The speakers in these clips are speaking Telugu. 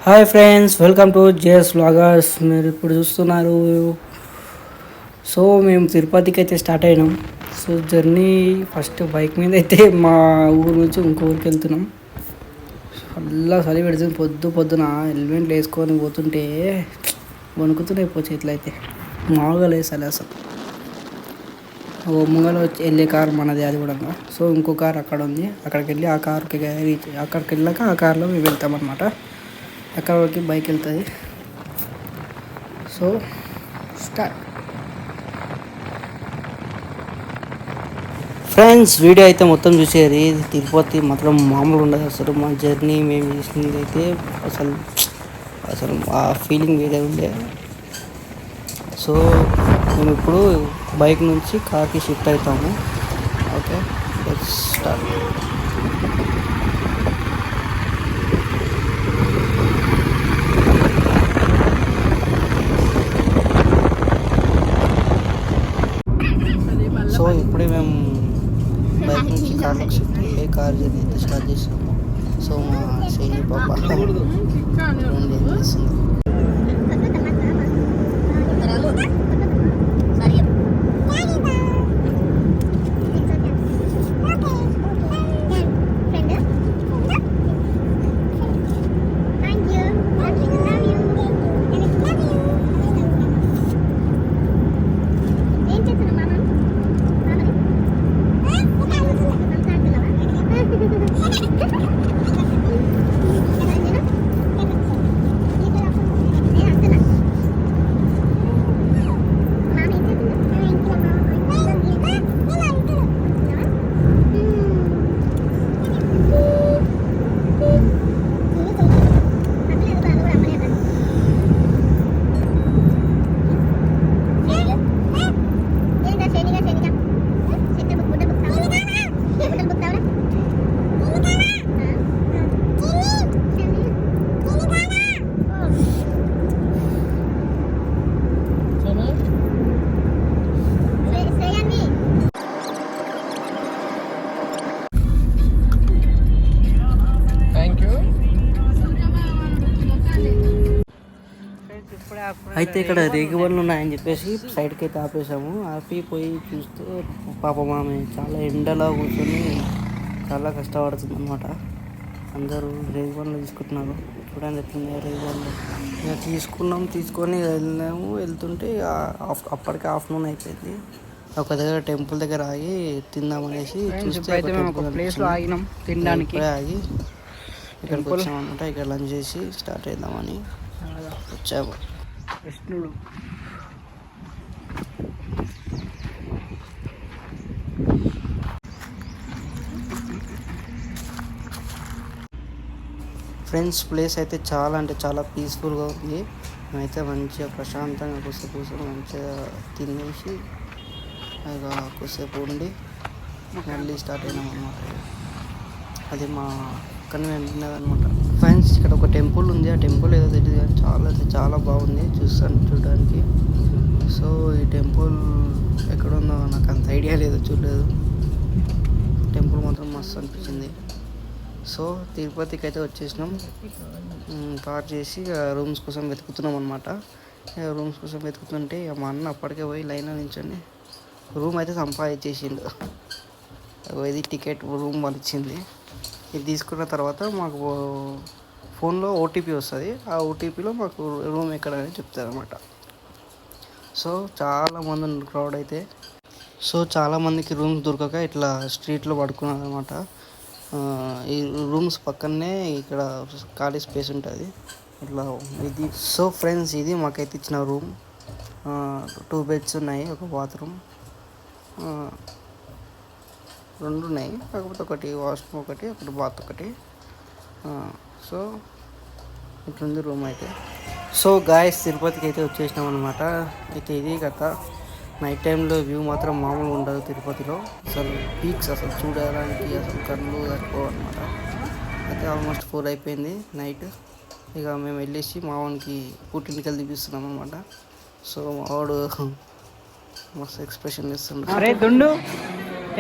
Hi friends, welcome to JS vloggers. మీరు ఇప్పుడు చూస్తున్నారు. సో మేము తిరుపతికి అయితే స్టార్ట్ అయినాం. సో జర్నీ ఫస్ట్ బైక్ మీద అయితే మా ఊరు నుంచి ఇంకో ఊరికి వెళ్తున్నాం. అలా చలి పెడుతుంది. పొద్దున హెల్మెట్లు వేసుకొని పోతుంటే వణుకుతున్నాయి చేతులు అయితే. మామూలుగా లేదు చలి అసలు. ఓ ముంగల వచ్చి వెళ్ళే కారు మనది, అది కూడా. సో ఇంకో కారు అక్కడ ఉంది. అక్కడికి వెళ్ళి ఆ కార్కి అక్కడికి వెళ్ళాక ఆ కార్లో మేము వెళ్తామన్నమాట. అక్కడ వరకు బైక్ వెళ్తుంది. So start. ఫ్రెండ్స్, వీడియో అయితే మొత్తం చూసేది. తిరుపతి మాత్రం మామూలు ఉండదు అసలు. మా జర్నీ మేము చేసింది అయితే అసలు అసలు ఆ ఫీలింగ్ వేరే ఉండే. సో మేము ఇప్పుడు బైక్ నుంచి కార్కి షిఫ్ట్ అవుతాము. Okay, let's start. సో ఇప్పుడే మేము బైక్ నుంచి కార్లోకి షిఫ్ట్ అయ్యి కార్ జర్నీ అయితే స్టార్ట్ చేసాము. సో మా శైలి పాప ఏం చేస్తుంది. అయితే ఇక్కడ రేగిబండ్లు ఉన్నాయని చెప్పేసి సైడ్కి అయితే ఆపేసాము. ఆపి పోయి చూస్తే పాపం ఆమె చాలా ఎండలో కూర్చొని చాలా కష్టపడుతుంది అనమాట. అందరూ రేగిబండ్లు తీసుకుంటున్నారు. చూడండి ఎట్లున్నాయి రేగిబండ్లు. ఇక తీసుకొని వెళ్ళాము. వెళ్తుంటే అప్పటికే ఆఫ్టర్నూన్ అయిపోయింది. ఒక దగ్గర టెంపుల్ దగ్గర ఆగి తిందామనేసి చూస్తే ప్లేస్లో ఆగినాం తినడానికి. ఆగి ఇక్కడికి వచ్చామన్నమాట. ఇక్కడ లంచ్ చేసి స్టార్ట్ అయిద్దామని వచ్చాము. కృష్ణుడు ఫ్రెండ్స్, ప్లేస్ అయితే చాలా అంటే చాలా పీస్ఫుల్గా ఉంది. మేమైతే మంచిగా ప్రశాంతంగా కూర్చొని మంచిగా తినేసి ఇక కొద్దిసేపు ఉండి మళ్ళీ స్టార్ట్ అయినాం అన్నమాట. అది మా అక్కడ మేము తిన్నదనమాట. ఫ్రెండ్స్, ఇక్కడ ఒక టెంపుల్ ఉంది. ఆ టెంపుల్ ఏదో తెలియదు కానీ చాలా బాగుంది చూడడానికి. సో ఈ టెంపుల్ ఎక్కడుందో నాకు అంత ఐడియా లేదు, చూడలేదు. టెంపుల్ మాత్రం మస్తు అనిపించింది. సో తిరుపతికి అయితే వచ్చేసినాం. పార్క్ చేసి రూమ్స్ కోసం వెతుకుతున్నాం అనమాట. రూమ్స్ కోసం వెతుకుతుంటే మా అన్న అప్పటికే పోయి లైన్లో నించొని రూమ్ అయితే సంపాదించేసిండు. ఇది టికెట్ రూమ్ వాళ్ళు ఇచ్చింది. ఇది తీసుకున్న తర్వాత మాకు ఫోన్లో ఓటీపీ వస్తుంది. ఆ ఓటీపీలో మాకు రూమ్ ఎక్కడని చెప్తారనమాట. సో చాలామంది ఉన్నారు క్రౌడ్ అయితే. సో చాలామందికి రూమ్స్ దొరకక ఇట్లా స్ట్రీట్లో పడుకున్నారు అనమాట. ఈ రూమ్స్ పక్కనే ఇక్కడ ఖాళీ స్పేస్ ఉంటుంది ఇట్లా ఇది. సో ఫ్రెండ్స్, ఇది మాకైతే ఇచ్చిన రూమ్. 2 బెడ్స్ ఉన్నాయి, ఒక బాత్రూమ్, 2 ఉన్నాయి. కాకపోతే ఒకటి వాష్రూమ్, ఒకటి బాత్ ఒకటి. సో ఇట్లుంది రూమ్ అయితే. సో గాయస్, తిరుపతికి అయితే వచ్చేసినాం అనమాట. అయితే ఇది కథ. నైట్ టైంలో వ్యూ మాత్రం మామూలుగా ఉండదు తిరుపతిలో. అసలు పీక్స్ అసలు చూడడానికి అసలు కళ్ళు సరిపోవు అనమాట. అయితే ఆల్మోస్ట్ 4 అయిపోయింది నైట్. ఇక మేము వెళ్ళేసి మావానికి పుట్టింటికలు తీపిస్తున్నాం అనమాట. సో మావాడు మస్తు ఎక్స్ప్రెషన్ ఇస్తుండ్రు. అరే దుండు,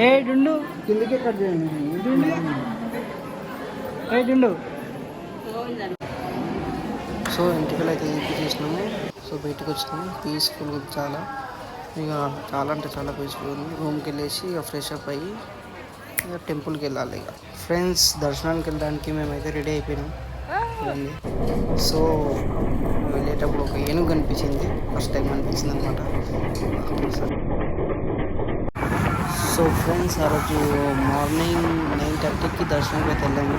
ఏ డుండు కిందకి కట్ చేయండి. డుండు సో ఇంటికల్ అయితే చేసినాము. సో బయటకు వచ్చినాము, పీస్ఫుల్ చాలా, ఇక చాలా అంటే చాలా పీస్ఫుల్ ఉంది. రూమ్కి వెళ్ళేసి ఇక ఫ్రెష్ అప్ అయ్యి ఇక టెంపుల్కి వెళ్ళాలి. ఇక ఫ్రెండ్స్ దర్శనానికి వెళ్ళడానికి మేమైతే రెడీ అయిపోయినాం. చూడండి. సో వెళ్ళేటప్పుడు ఒక ఏనుగు కనిపించింది, ఫస్ట్ టైం అనిపించింది అనమాట. సో ఫ్రెండ్స్ ఆ రోజు మార్నింగ్ 9:30కి దర్శనానికి అయితే వెళ్ళాము.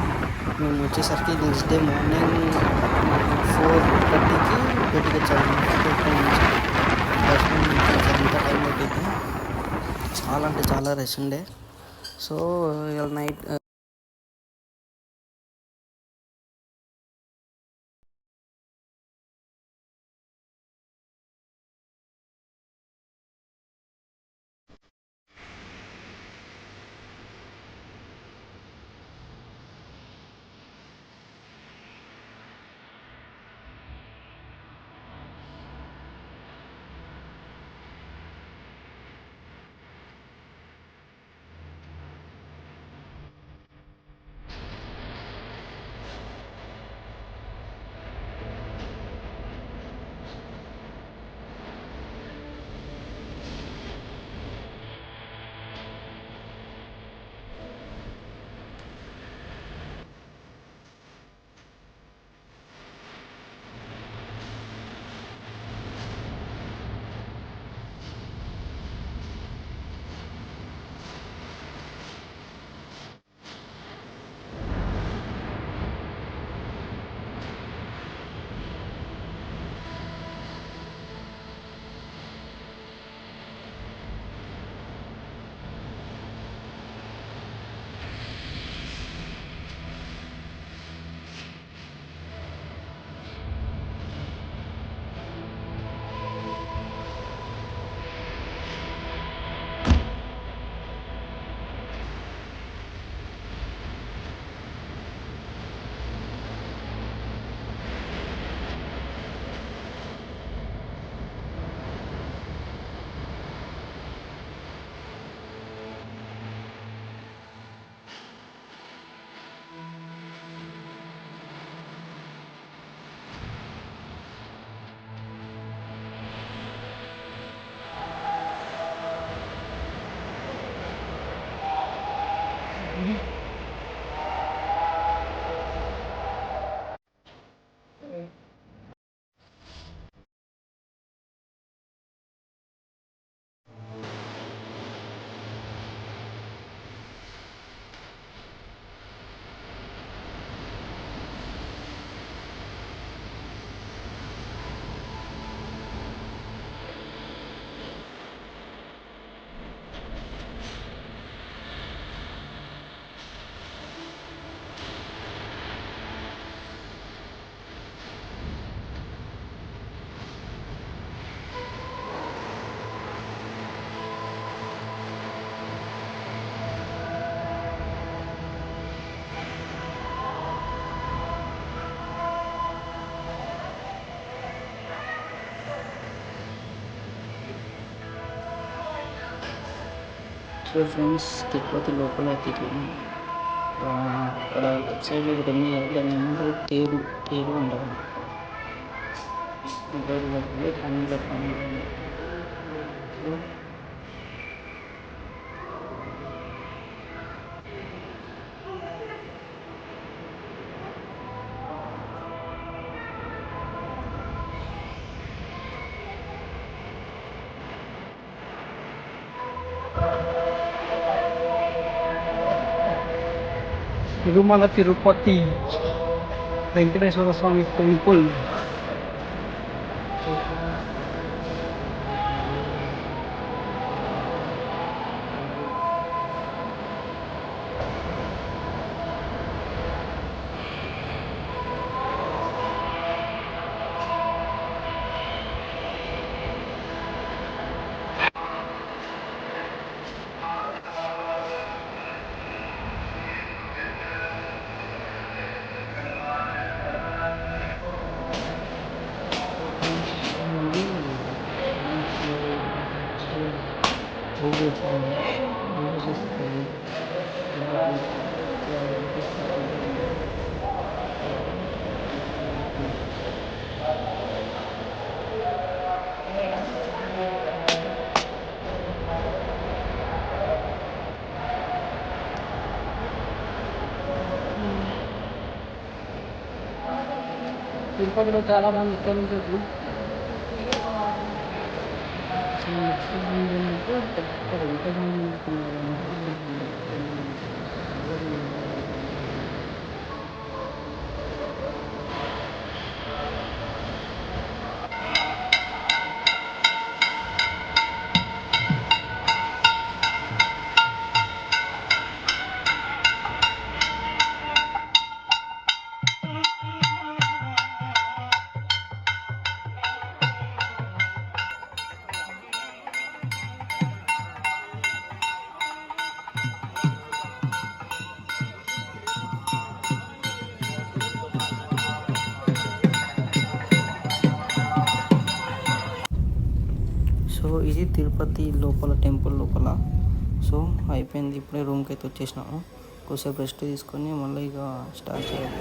మేము వచ్చేసరికి నెక్స్ట్ డే మార్నింగ్ 4:30కి బయటికి వచ్చాము. టెంపుల్ నుంచి దర్శనం అంతా టైం పట్టింది. చాలా అంటే చాలా రష్ ఉండే. సో ఇవాళ నైట్ సో ఫ్రెండ్స్ తిరుపతి లోపల తిరిగి అక్కడ లెఫ్ట్ సైడ్ ఒకటి ఉంది కదా, దాని ఏమంటారు, తేరు తేరు అంటారు. పన్నీల పని సో తిరుమల తిరుపతి వెంకటేశ్వర స్వామి టెంపుల్. తిరుపతిలో చాలా మంది ఇష్టం ఉంటుంది. సో ఇది తిరుపతి లోపల, టెంపుల్ లోపల. సో అయిపోయింది, ఇప్పుడే రూమ్కి అయితే వచ్చేసినాము. కొద్దిసేపు రెస్ట్ తీసుకొని మళ్ళీ ఇక స్టార్ట్ చేయాలి.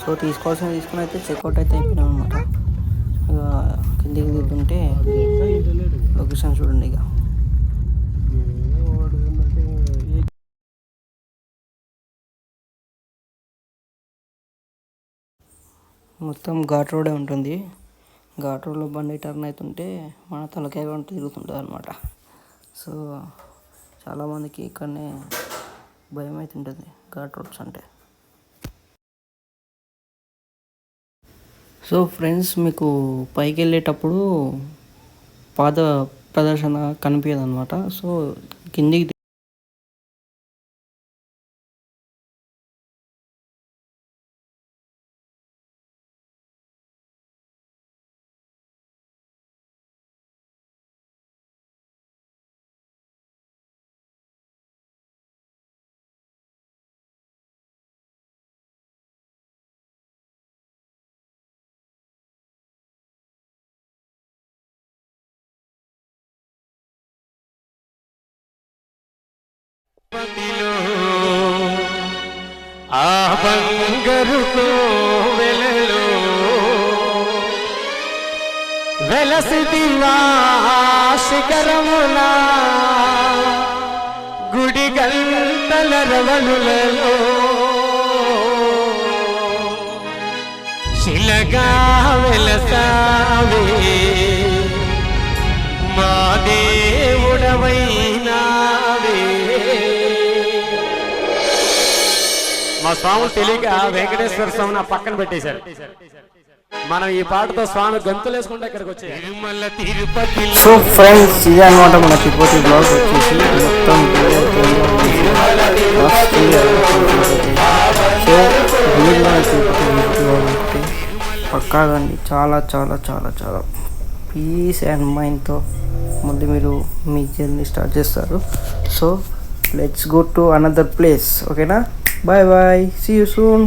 సో తీసుకుని అయితే చెక్అవుట్ అయితే అయిపోయినాం అనమాట. ఇక కిందికి దిగుతుంటే లొకేషన్ చూడండి. ఇక మొత్తం ఘాట్ రోడే ఉంటుంది. ఘాట్ రోడ్లో బండి టర్న్ అవుతుంటే మన తలకాయ వంట తిరుగుతుంటుంది అనమాట. సో చాలామందికి ఇక్కడనే భయం అవుతుంటుంది ఘాట్ రోడ్స్ అంటే. సో ఫ్రెండ్స్, మీకు పైకి వెళ్ళేటప్పుడు పాద ప్రదర్శన కనిపించదు అనమాట. సో కిందికి ఆ బంగారు కోవెలలో వెలసిదివా శిఖరమున గుడి గంటల రవణులలో శిలగా వెలసావే మా దేవుడవైనావే. మా స్వామి తెలియక వెంకటేశ్వర స్వామిని ఆ పక్కన పెట్టేశారు. మనం ఈ పాటతో స్వామి గంతులు వేసుకుంటే ఇక్కడికి వచ్చే తిరుపతి. సో ఫ్రెండ్స్, ఇదే అనమాట మన తిరుపతి బ్లాగ్ వచ్చేసి మొత్తం. సో తిరుపతి పక్కాగా చాలా చాలా చాలా చాలా పీస్ అండ్ మైండ్తో మళ్ళీ మీరు మీ జర్నీ స్టార్ట్ చేస్తారు. So let's go to another place. ఓకేనా? Bye bye. See you soon.